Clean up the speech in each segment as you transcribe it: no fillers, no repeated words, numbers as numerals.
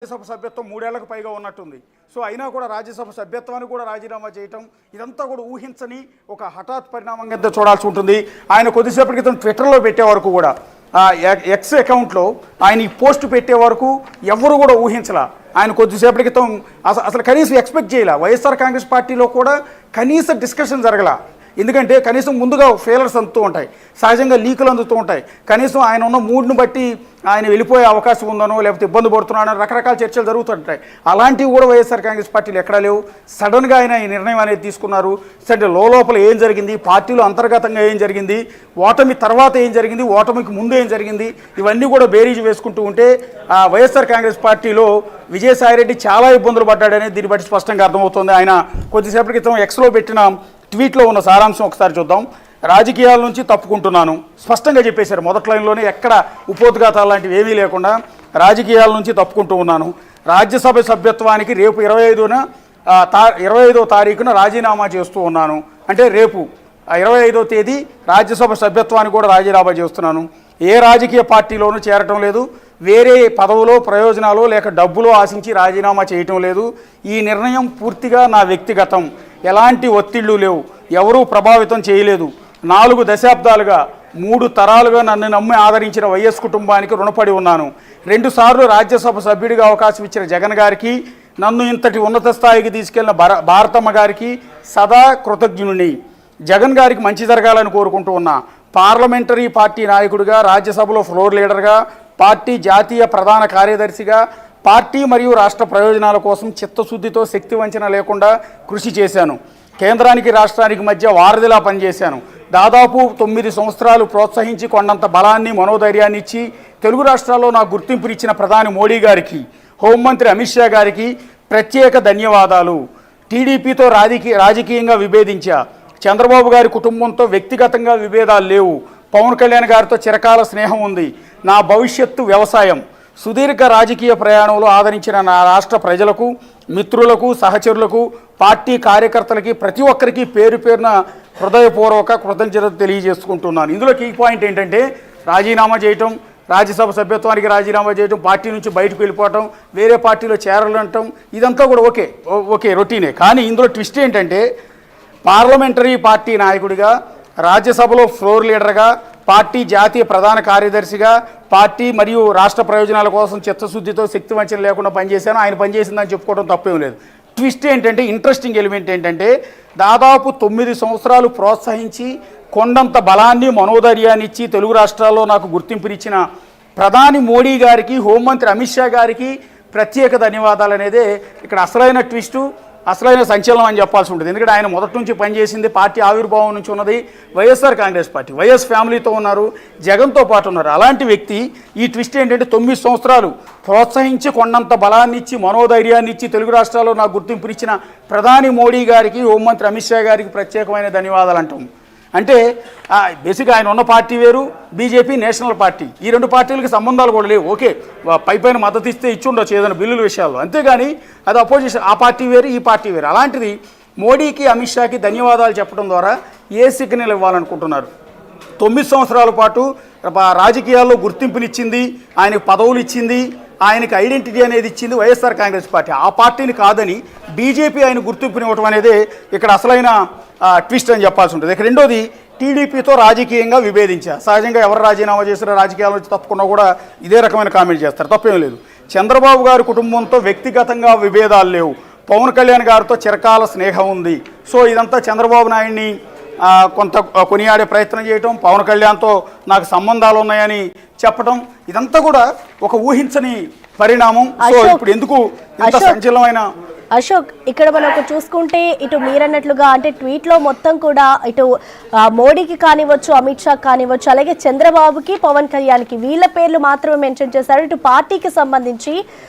రాజ్యసభ సభ్యత్వం 3 ఏళ్లకు పైగా ఉన్నట్టుంది. సో అయినా కూడా రాజ్యసభ సభ్యత్వాన్ని కూడా రాజీనామా చేయటం ఇదంతా కూడా ఊహించని ఒక హఠాత్ పరిణామంగా చూడాల్సి ఉంటుంది. ఆయన కొద్దిసేపటి క్రితం ట్విట్టర్లో పెట్టే వరకు కూడా ఎక్స్ అకౌంట్లో ఆయన ఈ పోస్ట్ పెట్టే వరకు ఎవరు కూడా ఊహించలా. ఆయన కొద్దిసేపటి క్రితం అసలు కనీసం ఎక్స్పెక్ట్ చేయలే. వైఎస్ఆర్ కాంగ్రెస్ పార్టీలో కూడా కనీస డిస్కషన్ జరగల. ఎందుకంటే కనీసం ముందుగా ఫెయిలర్స్ అందుతూ ఉంటాయి, సహజంగా లీకులు అందుతూ ఉంటాయి. కనీసం ఆయన ఉన్న మూడ్ను బట్టి ఆయన వెళ్ళిపోయే అవకాశం ఉందనో లేకపోతే ఇబ్బంది పడుతున్నాడో రకరకాల చర్చలు జరుగుతుంటాయి. అలాంటివి కూడా వైఎస్ఆర్ కాంగ్రెస్ పార్టీలు ఎక్కడా లేవు. సడన్గా ఆయన ఈ నిర్ణయం అనేది తీసుకున్నారు. సరే, లోపల ఏం జరిగింది, పార్టీలో అంతర్గతంగా ఏం జరిగింది, ఓటమి తర్వాత ఏం జరిగింది, ఓటమికి ముందు ఏం జరిగింది, ఇవన్నీ కూడా బేరీజు వేసుకుంటూ ఉంటే వైఎస్ఆర్ కాంగ్రెస్ పార్టీలో విజయసాయిరెడ్డి చాలా ఇబ్బందులు పడ్డాడనేది దీన్ని బట్టి స్పష్టంగా అర్థమవుతుంది. ఆయన కొద్దిసేపటి క్రితం ఎక్స్లో పెట్టిన ట్వీట్లో ఉన్న సారాంశం ఒకసారి చూద్దాం. రాజకీయాల నుంచి తప్పుకుంటున్నాను స్పష్టంగా చెప్పేశారు. మొదటి లైన్లోనే ఎక్కడ ఉపోద్ఘాతాలు లాంటివి ఏమీ లేకుండా రాజకీయాల నుంచి తప్పుకుంటూ ఉన్నాను. రాజ్యసభ సభ్యత్వానికి రేపు 25వ తారీఖున రాజీనామా చేస్తూ ఉన్నాను. అంటే రేపు 25వ తేదీ రాజ్యసభ సభ్యత్వానికి కూడా రాజీనామా చేస్తున్నాను. ఏ రాజకీయ పార్టీలోనూ చేరటం లేదు. వేరే పదవులో ప్రయోజనాలు లేక డబ్బులో ఆశించి రాజీనామా చేయటం లేదు. ఈ నిర్ణయం పూర్తిగా నా వ్యక్తిగతం. ఎలాంటి ఒత్తిళ్లు లేవు, ఎవరూ ప్రభావితం చేయలేదు. 4 దశాబ్దాలుగా 3 తరాలుగా నన్ను నమ్మి ఆదరించిన వైఎస్ కుటుంబానికి రుణపడి ఉన్నాను. 2 సార్లు రాజ్యసభ సభ్యుడిగా అవకాశం ఇచ్చిన జగన్ గారికి, నన్ను ఇంతటి ఉన్నత స్థాయికి తీసుకెళ్లిన భారతమ్మ గారికి సదా కృతజ్ఞుని. జగన్ గారికి మంచి జరగాలని కోరుకుంటూ ఉన్నా. పార్లమెంటరీ పార్టీ నాయకుడిగా, రాజ్యసభలో ఫ్లోర్ లీడర్గా, పార్టీ జాతీయ ప్రధాన కార్యదర్శిగా పార్టీ మరియు రాష్ట్ర ప్రయోజనాల కోసం చిత్తశుద్ధితో శక్తి వంచన లేకుండా కృషి చేశాను. కేంద్రానికి రాష్ట్రానికి మధ్య వారధిలా పనిచేశాను. దాదాపు 9 సంవత్సరాలు ప్రోత్సహించి కొండంత బలాన్ని మనోధైర్యాన్ని ఇచ్చి తెలుగు రాష్ట్రాల్లో నాకు గుర్తింపునిచ్చిన ప్రధాని మోడీ గారికి, హోంమంత్రి అమిత్ షా గారికి ప్రత్యేక ధన్యవాదాలు. టీడీపీతో రాజకీయంగా విభేదించా. చంద్రబాబు గారి కుటుంబంతో వ్యక్తిగతంగా విభేదాలు లేవు. పవన్ కళ్యాణ్ గారితో చిరకాల స్నేహం ఉంది. నా భవిష్యత్తు వ్యవసాయం. సుదీర్ఘ రాజకీయ ప్రయాణంలో ఆదరించిన నా రాష్ట్ర ప్రజలకు, మిత్రులకు, సహచరులకు, పార్టీ కార్యకర్తలకి ప్రతి ఒక్కరికి పేరు పేరున హృదయపూర్వక కృతజ్ఞతలు తెలియజేసుకుంటున్నాను. ఇందులో కీ పాయింట్ ఏంటంటే రాజీనామా చేయటం, రాజ్యసభ సభ్యత్వానికి రాజీనామా చేయటం, పార్టీ నుంచి బయటకు వెళ్ళిపోవటం, వేరే పార్టీలో చేరాలంటాం, ఇదంతా కూడా ఓకే రొటీనే. కానీ ఇందులో ట్విస్ట్ ఏంటంటే పార్లమెంటరీ పార్టీ నాయకుడిగా, రాజ్యసభలో ఫ్లోర్ లీడర్గా, పార్టీ జాతీయ ప్రధాన కార్యదర్శిగా, పార్టీ మరియు రాష్ట్ర ప్రయోజనాల కోసం చిత్తశుద్ధితో శక్తి వంచన లేకుండా పనిచేశాను. ఆయన పనిచేసిందని చెప్పుకోవడం తప్పేం లేదు. ట్విస్ట్ ఏంటంటే, ఇంట్రెస్టింగ్ ఎలిమెంట్ ఏంటంటే, దాదాపు 9 సంవత్సరాలు ప్రోత్సహించి కొండంత బలాన్ని మనోధైర్యాన్ని ఇచ్చి తెలుగు రాష్ట్రాల్లో నాకు గుర్తింపునిచ్చిన ప్రధాని మోడీ గారికి, హోంమంత్రి అమిత్ షా గారికి ప్రత్యేక ధన్యవాదాలు అనేదే ఇక్కడ అసలైన ట్విస్టు, అసలైన సంచలనం అని చెప్పాల్సి ఉంటుంది. ఎందుకంటే ఆయన మొదటి నుంచి పనిచేసింది పార్టీ ఆవిర్భావం నుంచి ఉన్నది వైఎస్ఆర్ కాంగ్రెస్ పార్టీ. వైఎస్ ఫ్యామిలీతో ఉన్నారు, జగన్తో పాటు ఉన్నారు. అలాంటి వ్యక్తి ఈ ట్విస్ట్ ఏంటంటే 9 సంవత్సరాలు ప్రోత్సహించి కొండంత బలాన్ని ఇచ్చి మనోధైర్యాన్ని ఇచ్చి తెలుగు రాష్ట్రాల్లో నాకు గుర్తింపునిచ్చిన ప్రధాని మోడీ గారికి, హోంమంత్రి అమిత్ షా గారికి ప్రత్యేకమైన ధన్యవాదాలు అంటాం. అంటే బేసిక్గా ఆయన ఉన్న పార్టీ వేరు, బీజేపీ నేషనల్ పార్టీ. ఈ 2 పార్టీలకి సంబంధాలు కూడా లేవు. ఓకే, పైన మద్దతు ఇస్తే ఇచ్చి ఉండొచ్చు ఏదైనా బిల్లుల విషయాల్లో, అంతేగాని అది అపోజిషన్. ఆ పార్టీ వేరు, ఈ పార్టీ వేరు. అలాంటిది మోడీకి, అమిత్ షాకి ధన్యవాదాలు చెప్పడం ద్వారా ఏ సిగ్నల్ ఇవ్వాలనుకుంటున్నారు? 9 సంవత్సరాల పాటు రాజకీయాల్లో గుర్తింపునిచ్చింది, ఆయనకు పదవులు ఇచ్చింది, ఆయనకి ఐడెంటిటీ అనేది ఇచ్చింది వైఎస్ఆర్ కాంగ్రెస్ పార్టీ. ఆ పార్టీని కాదని బీజేపీ ఆయన గుర్తింపునివ్వటం అనేది ఇక్కడ అసలైన ట్విస్ట్ అని చెప్పాల్సి ఉంటుంది. ఇక రెండోది, టీడీపీతో రాజకీయంగా విభేదించా. సహజంగా ఎవరు రాజీనామా చేసినా రాజకీయాల నుంచి తప్పుకున్నా కూడా ఇదే రకమైన కామెంట్ చేస్తారు, తప్పేం లేదు. చంద్రబాబు గారి కుటుంబంతో వ్యక్తిగతంగా విభేదాలు లేవు. పవన్ కళ్యాణ్ గారితో చిరకాల స్నేహం ఉంది. సో ఇదంతా చంద్రబాబు నాయుడిని కొంత కొనియాడే ప్రయత్నం చేయటం, పవన్ కళ్యాణ్తో నాకు సంబంధాలు ఉన్నాయని చెప్పడం, ఇదంతా కూడా ఒక ఊహించని పరిణామం. సో ఇప్పుడు ఎందుకు ఇంత సంచలనమైన అశోక్, ఇక్కడ మనం చూసుకుంటే ఇటు మీరన్నట్లుగా అంటే ట్వీట్లో మొత్తం కూడా ఇటు మోడీకి కానివ్వచ్చు, అమిత్ షా కానివ్వచ్చు, అలాగే చంద్రబాబుకి, పవన్ కళ్యాణ్కి వీళ్ళ పేర్లు మాత్రమే మెన్షన్ చేశారు. ఇటు పార్టీకి సంబంధించి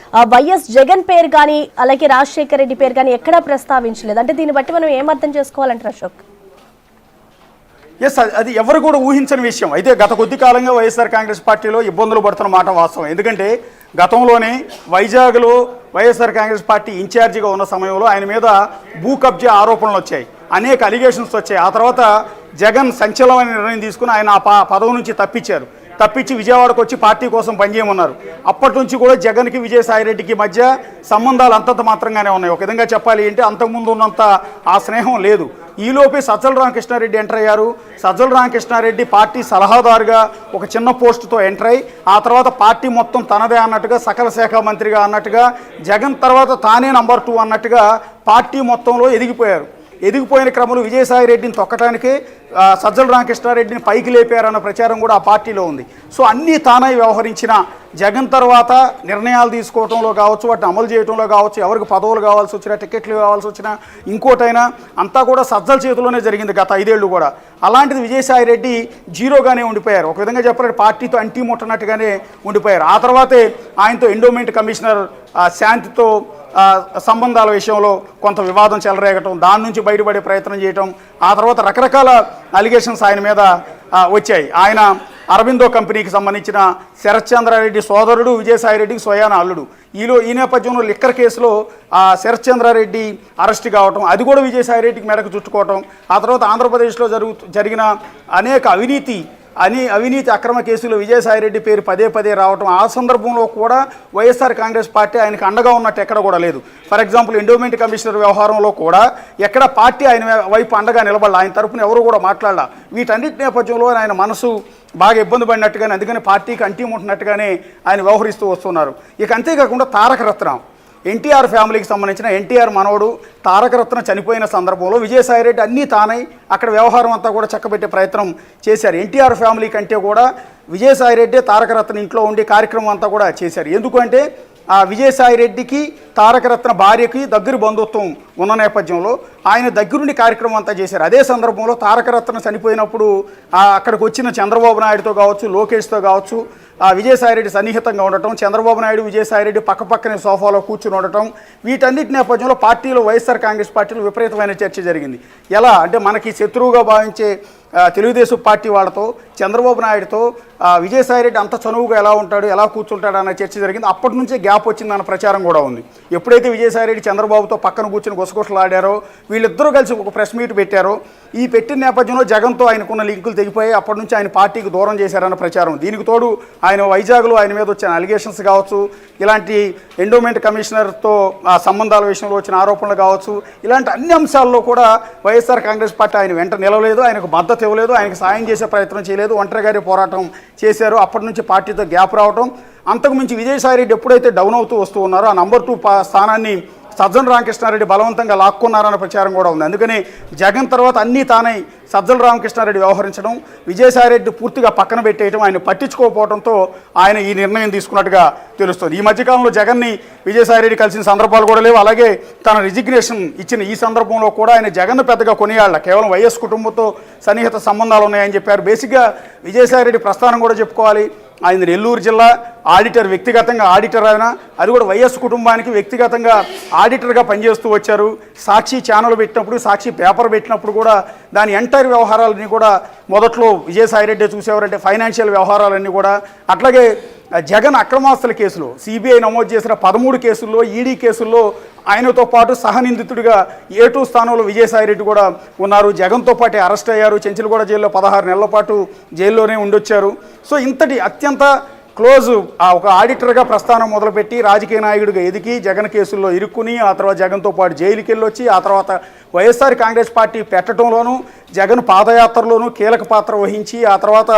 వైఎస్ జగన్ పేరు కానీ అలాగే రాజశేఖర రెడ్డి పేరు కానీ ఎక్కడా ప్రస్తావించలేదు. అంటే దీన్ని బట్టి మనం ఏమర్థం చేసుకోవాలంటారు అశోక్? ఎస్, అది ఎవరు కూడా ఊహించని విషయం. అయితే గత కొద్ది కాలంగా వైఎస్ఆర్ కాంగ్రెస్ పార్టీలో ఇబ్బందులు పడుతున్న మాట వాస్తవం. ఎందుకంటే గతంలోనే వైజాగ్లో వైఎస్ఆర్ కాంగ్రెస్ పార్టీ ఇన్ఛార్జిగా ఉన్న సమయంలో ఆయన మీద భూ కబ్జా ఆరోపణలు వచ్చాయి, అనేక అలిగేషన్స్ వచ్చాయి. ఆ తర్వాత జగన్ సంచలనమైన నిర్ణయం తీసుకుని ఆయన ఆ పదవి నుంచి తప్పించారు. తప్పించి విజయవాడకు వచ్చి పార్టీ కోసం పనిచేయమన్నారు. అప్పటి నుంచి కూడా జగన్కి విజయసాయిరెడ్డికి మధ్య సంబంధాలు అంతంత మాత్రంగానే ఉన్నాయి. ఒక విధంగా చెప్పాలి అంటే అంతకుముందు ఉన్నంత ఆ స్నేహం లేదు. ఈలోపే సజ్జల రామకృష్ణారెడ్డి ఎంటర్ అయ్యారు. సజ్జల రామకృష్ణారెడ్డి పార్టీ సలహాదారుగా ఒక చిన్న పోస్టుతో ఎంటర్ అయ్యి ఆ తర్వాత పార్టీ మొత్తం తనదే అన్నట్టుగా, సకల శాఖ మంత్రిగా అన్నట్టుగా, జగన్ తర్వాత తానే నంబర్ 2 అన్నట్టుగా పార్టీ మొత్తంలో ఎదిగిపోయారు. ఎదిగిపోయిన క్రమంలో విజయసాయిరెడ్డిని తొక్కటానికి సజ్జల రామకృష్ణారెడ్డిని పైకి లేపారన్న ప్రచారం కూడా ఆ పార్టీలో ఉంది. సో అన్నీ తానై వ్యవహరించిన జగన్ తర్వాత నిర్ణయాలు తీసుకోవడంలో కావచ్చు, వాటిని అమలు చేయడంలో కావచ్చు, ఎవరికి పదవులు కావాల్సి వచ్చినా, టికెట్లు కావాల్సి వచ్చినా, ఇంకోటైనా అంతా కూడా సజ్జల చేతిలోనే జరిగింది గత 5 ఏళ్ళు కూడా. అలాంటిది విజయసాయిరెడ్డి జీరోగానే ఉండిపోయారు. ఒక విధంగా చెప్పాలంటే పార్టీతో అంటీ ముట్టనట్టుగానే ఉండిపోయారు. ఆ తర్వాతే ఆయనతో ఎండోమెంట్ కమిషనర్ శాంతితో సంబంధాల విషయంలో కొంత వివాదం చెలరేగటం, దాని నుంచి బయటపడే ప్రయత్నం చేయటం, ఆ తర్వాత రకరకాల అలిగేషన్స్ ఆయన మీద వచ్చాయి. ఆయన అరబిందో కంపెనీకి సంబంధించిన శరత్చంద్రారెడ్డి సోదరుడు, విజయసాయిరెడ్డికి స్వయాన అల్లుడు. ఈ నేపథ్యంలో లిక్కర్ కేసులో శరత్చంద్రారెడ్డి అరెస్ట్ కావటం, అది కూడా విజయసాయిరెడ్డికి మెడకు చుట్టుకోవటం, ఆ తర్వాత ఆంధ్రప్రదేశ్లో జరిగిన అనేక అవినీతి అక్రమ కేసులో విజయసాయిరెడ్డి పేరు పదే పదే రావటం, ఆ సందర్భంలో కూడా వైఎస్ఆర్ కాంగ్రెస్ పార్టీ ఆయనకు అండగా ఉన్నట్టు ఎక్కడ కూడా లేదు. ఫర్ ఎగ్జాంపుల్ ఎండోమెంట్ కమిషనర్ వ్యవహారంలో కూడా ఎక్కడ పార్టీ ఆయన వైపు అండగా నిలబడాలి, ఆయన తరపున ఎవరు కూడా మాట్లాడాల. వీటన్నిటి నేపథ్యంలో ఆయన మనసు బాగా ఇబ్బంది పడినట్టుగానే, అందుకని పార్టీకి అంటిముట్టినట్టుగానే ఆయన వ్యవహరిస్తూ వస్తున్నారు. ఇక అంతేకాకుండా తారకరత్న ఎన్టీఆర్ ఫ్యామిలీకి సంబంధించిన ఎన్టీఆర్ మనవడు తారకరత్న చనిపోయిన సందర్భంలో విజయసాయిరెడ్డి అన్నీ తానై అక్కడ వ్యవహారం అంతా కూడా చక్కబెట్టే ప్రయత్నం చేశారు. ఎన్టీఆర్ ఫ్యామిలీ కంటే కూడా విజయసాయిరెడ్డి తారకరత్న ఇంట్లో ఉండి కార్యక్రమం అంతా కూడా చేశారు. ఎందుకంటే ఆ విజయసాయిరెడ్డికి తారకరత్న భార్యకి దగ్గర బంధుత్వం ఉన్న నేపథ్యంలో ఆయన దగ్గరుండి కార్యక్రమం అంతా చేశారు. అదే సందర్భంలో తారకరత్న చనిపోయినప్పుడు అక్కడికి వచ్చిన చంద్రబాబు నాయుడుతో కావచ్చు, లోకేష్తో కావచ్చు, విజయసాయిరెడ్డి సన్నిహితంగా ఉండటం, చంద్రబాబు నాయుడు విజయసాయిరెడ్డి పక్కపక్కనే సోఫాలో కూర్చుని ఉండటం, వీటన్నిటి నేపథ్యంలో పార్టీలో వైఎస్ఆర్ కాంగ్రెస్ పార్టీలో విపరీతమైన చర్చ జరిగింది. ఎలా అంటే మనకి శత్రువుగా భావించే తెలుగుదేశం పార్టీ వాళ్ళతో, చంద్రబాబు నాయుడుతో విజయసాయిరెడ్డి అంత చనువుగా ఎలా ఉంటాడు, ఎలా కూర్చుంటాడు అన్న చర్చ జరిగింది. అప్పటి నుంచే గ్యాప్ వచ్చిందన్న ప్రచారం కూడా ఉంది. ఎప్పుడైతే విజయసాయిరెడ్డి చంద్రబాబుతో పక్కన కూర్చుని గుసగుసలాడారో, వీళ్ళిద్దరూ కలిసి ఒక ప్రెస్ మీట్ పెట్టారో, ఈ పెట్టిన నేపథ్యంలో జగన్తో ఆయనకున్న లింకులు తెగిపోయి అప్పటి నుంచి ఆయన పార్టీకి దూరం చేశారన్న ప్రచారం. దీనికి తోడు ఆయన వైజాగ్లో ఆయన మీద వచ్చిన అలిగేషన్స్ కావచ్చు, ఇలాంటి ఎండోమెంట్ కమిషనర్తో సంబంధాల విషయంలో వచ్చిన ఆరోపణలు కావచ్చు, ఇలాంటి అన్ని అంశాల్లో కూడా వైఎస్ఆర్ కాంగ్రెస్ పార్టీ ఆయన వెంట నిలవలేదు, ఆయనకు మద్దతు ఇవ్వలేదు, ఆయనకు సాయం చేసే ప్రయత్నం చేయలేదు, ఒంటరిగానే పోరాటం చేశారు. అప్పటి నుంచి పార్టీతో గ్యాప్ రావటం, అంతకుమించి విజయసాయిరెడ్డి ఎప్పుడైతే డౌన్ అవుతూ వస్తూ ఉన్నారో ఆ నంబర్ 2 స్థానాన్ని సజ్జల రామకృష్ణారెడ్డి బలవంతంగా లాక్కున్నారన్న ప్రచారం కూడా ఉంది. అందుకని జగన్ తర్వాత అన్నీ తానై సజ్జల రామకృష్ణారెడ్డి వ్యవహరించడం, విజయసాయిరెడ్డి పూర్తిగా పక్కన పెట్టేయడం, ఆయన పట్టించుకోకపోవడంతో ఆయన ఈ నిర్ణయం తీసుకున్నట్టుగా తెలుస్తుంది. ఈ మధ్యకాలంలో జగన్ని విజయసాయిరెడ్డి కలిసిన సందర్భాలు కూడా లేవు. అలాగే తన రిజిగ్నేషన్ ఇచ్చిన ఈ సందర్భంలో కూడా ఆయన జగన్ను పెద్దగా కొనియాళ్ళ, కేవలం వైఎస్ కుటుంబంతో సన్నిహిత సంబంధాలు ఉన్నాయని చెప్పారు. బేసిక్గా విజయసాయిరెడ్డి ప్రస్థానం కూడా చెప్పుకోవాలి. ఆయన నెల్లూరు జిల్లా ఆడిటర్, వ్యక్తిగతంగా ఆడిటర్ ఆయన, అది కూడా వైఎస్ కుటుంబానికి వ్యక్తిగతంగా ఆడిటర్గా పనిచేస్తూ వచ్చారు. సాక్షి ఛానల్ పెట్టినప్పుడు, సాక్షి పేపర్ పెట్టినప్పుడు కూడా దాని ఎంటైర్ వ్యవహారాలన్నీ కూడా మొదట్లో విజయసాయిరెడ్డి చూసేవారంటే ఫైనాన్షియల్ వ్యవహారాలన్నీ కూడా. అట్లాగే జగన్ అక్రమాస్తుల కేసులో సిబిఐ నమోదు చేసిన 13 కేసుల్లో, ఈడీ కేసుల్లో ఆయనతో పాటు సహనిందితుడిగా A2 స్థానంలో విజయసాయిరెడ్డి కూడా ఉన్నారు. జగన్తో పాటు అరెస్ట్ అయ్యారు. చెంచులగూడ జైల్లో 16 నెలల పాటు జైల్లోనే ఉండొచ్చారు. సో ఇంతటి అత్యంత క్లోజ్ ఒక ఆడిటర్గా ప్రస్థానం మొదలుపెట్టి రాజకీయ నాయకుడిగా ఎదిగి జగన్ కేసుల్లో ఇరుక్కుని, ఆ తర్వాత జగన్తో పాటు జైలుకి వెళ్ళొచ్చి, ఆ తర్వాత వైఎస్ఆర్ కాంగ్రెస్ పార్టీ పెట్టడంలోనూ, జగన్ పాదయాత్రలోనూ కీలక పాత్ర వహించి, ఆ తర్వాత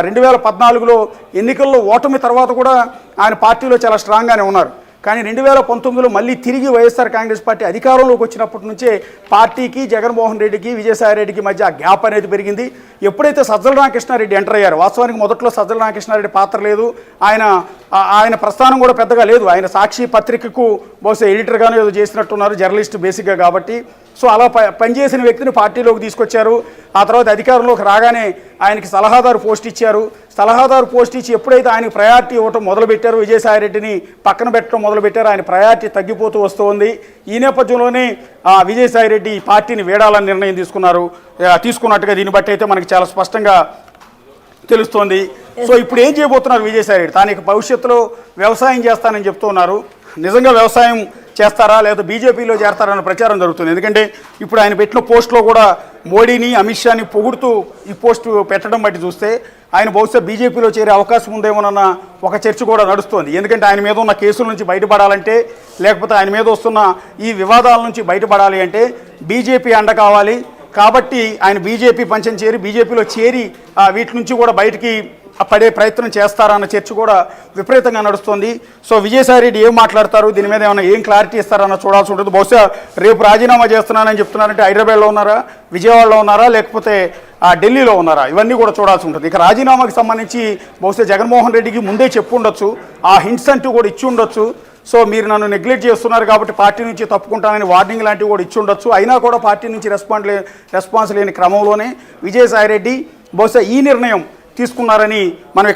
2014లో ఎన్నికల్లో ఓటమి తర్వాత కూడా ఆయన పార్టీలో చాలా స్ట్రాంగ్గానే ఉన్నారు. కానీ 2019లో మళ్ళీ తిరిగి వైఎస్ఆర్ కాంగ్రెస్ పార్టీ అధికారంలోకి వచ్చినప్పటి నుంచే పార్టీకి, జగన్మోహన్ రెడ్డికి, విజయసాయిరెడ్డికి మధ్య ఆ గ్యాప్ అనేది పెరిగింది. ఎప్పుడైతే సజ్జల రామకృష్ణారెడ్డి ఎంటర్ అయ్యారు, వాస్తవానికి మొదట్లో సజ్జల రామకృష్ణారెడ్డి పాత్ర లేదు, ఆయన ప్రస్థానం కూడా పెద్దగా లేదు. ఆయన సాక్షి పత్రికకు బహుశా ఎడిటర్గానే ఏదో చేసినట్టున్నారు, జర్నలిస్ట్ బేసిక్గా కాబట్టి. సో అలా పనిచేసిన వ్యక్తిని పార్టీలోకి తీసుకొచ్చారు. ఆ తర్వాత అధికారంలోకి రాగానే ఆయనకి సలహాదారు పోస్ట్ ఇచ్చారు. సలహాదారు పోస్ట్ ఇచ్చి ఎప్పుడైతే ఆయనకు ప్రయారిటీ ఇవ్వటం మొదలుపెట్టారో, విజయసాయిరెడ్డిని పక్కన పెట్టడం మొదలుపెట్టారో, ఆయన ప్రయారిటీ తగ్గిపోతూ వస్తుంది. ఈ నేపథ్యంలోనే విజయసాయిరెడ్డి పార్టీని వీడాలని నిర్ణయం తీసుకున్నట్టుగా దీన్ని బట్టి అయితే మనకి చాలా స్పష్టంగా తెలుస్తోంది. సో ఇప్పుడు ఏం చేయబోతున్నారు విజయసాయిరెడ్డి? తాను భవిష్యత్తులో వ్యవసాయం చేస్తానని చెప్తున్నారు. నిజంగా వ్యవసాయం చేస్తారా లేదా బీజేపీలో చేరతారన్న ప్రచారం జరుగుతుంది. ఎందుకంటే ఇప్పుడు ఆయన పెట్టిన పోస్ట్లో కూడా మోడీని అమిత్ షాని పొగుడుతూ ఈ పోస్టు పెట్టడం బట్టి చూస్తే ఆయన బహుశా బీజేపీలో చేరే అవకాశం ఉందేమోనన్న ఒక చర్చ కూడా నడుస్తోంది. ఎందుకంటే ఆయన మీద ఉన్న కేసుల నుంచి బయటపడాలంటే, లేకపోతే ఆయన మీద వస్తున్న ఈ వివాదాల నుంచి బయటపడాలి అంటే బీజేపీ అండ కావాలి. కాబట్టి ఆయన బీజేపీ పంచం చేరి బీజేపీలో చేరి వీటి నుంచి కూడా బయటికి పడే ప్రయత్నం చేస్తారన్న చర్చ కూడా విపరీతంగా నడుస్తుంది. సో విజయసాయి రెడ్డి ఏం మాట్లాడతారు, దీని మీద ఏం క్లారిటీ ఇస్తారన్న చూడాల్సి ఉంటుంది. బహుశా రేపు రాజీనామా చేస్తున్నానని చెప్తున్నారంటే హైదరాబాద్లో ఉన్నారా, విజయవాడలో ఉన్నారా, లేకపోతే ఢిల్లీలో ఉన్నారా, ఇవన్నీ కూడా చూడాల్సి ఉంటుంది. ఇక రాజీనామాకి సంబంధించి బహుశా జగన్మోహన్ రెడ్డికి ముందే చెప్పు ఉండొచ్చు, ఆ హింట్స్ అంటూ కూడా ఇచ్చి ఉండొచ్చు. సో మీరు నన్ను నెగ్లెక్ట్ చేస్తున్నారు కాబట్టి పార్టీ నుంచి తప్పుకుంటానని వార్నింగ్ లాంటివి కూడా ఇచ్చి ఉండొచ్చు. అయినా కూడా పార్టీ నుంచి రెస్పాన్స్ లేని క్రమంలోనే విజయసాయి రెడ్డి బహుశా ఈ నిర్ణయం తీసుకున్నారని మనం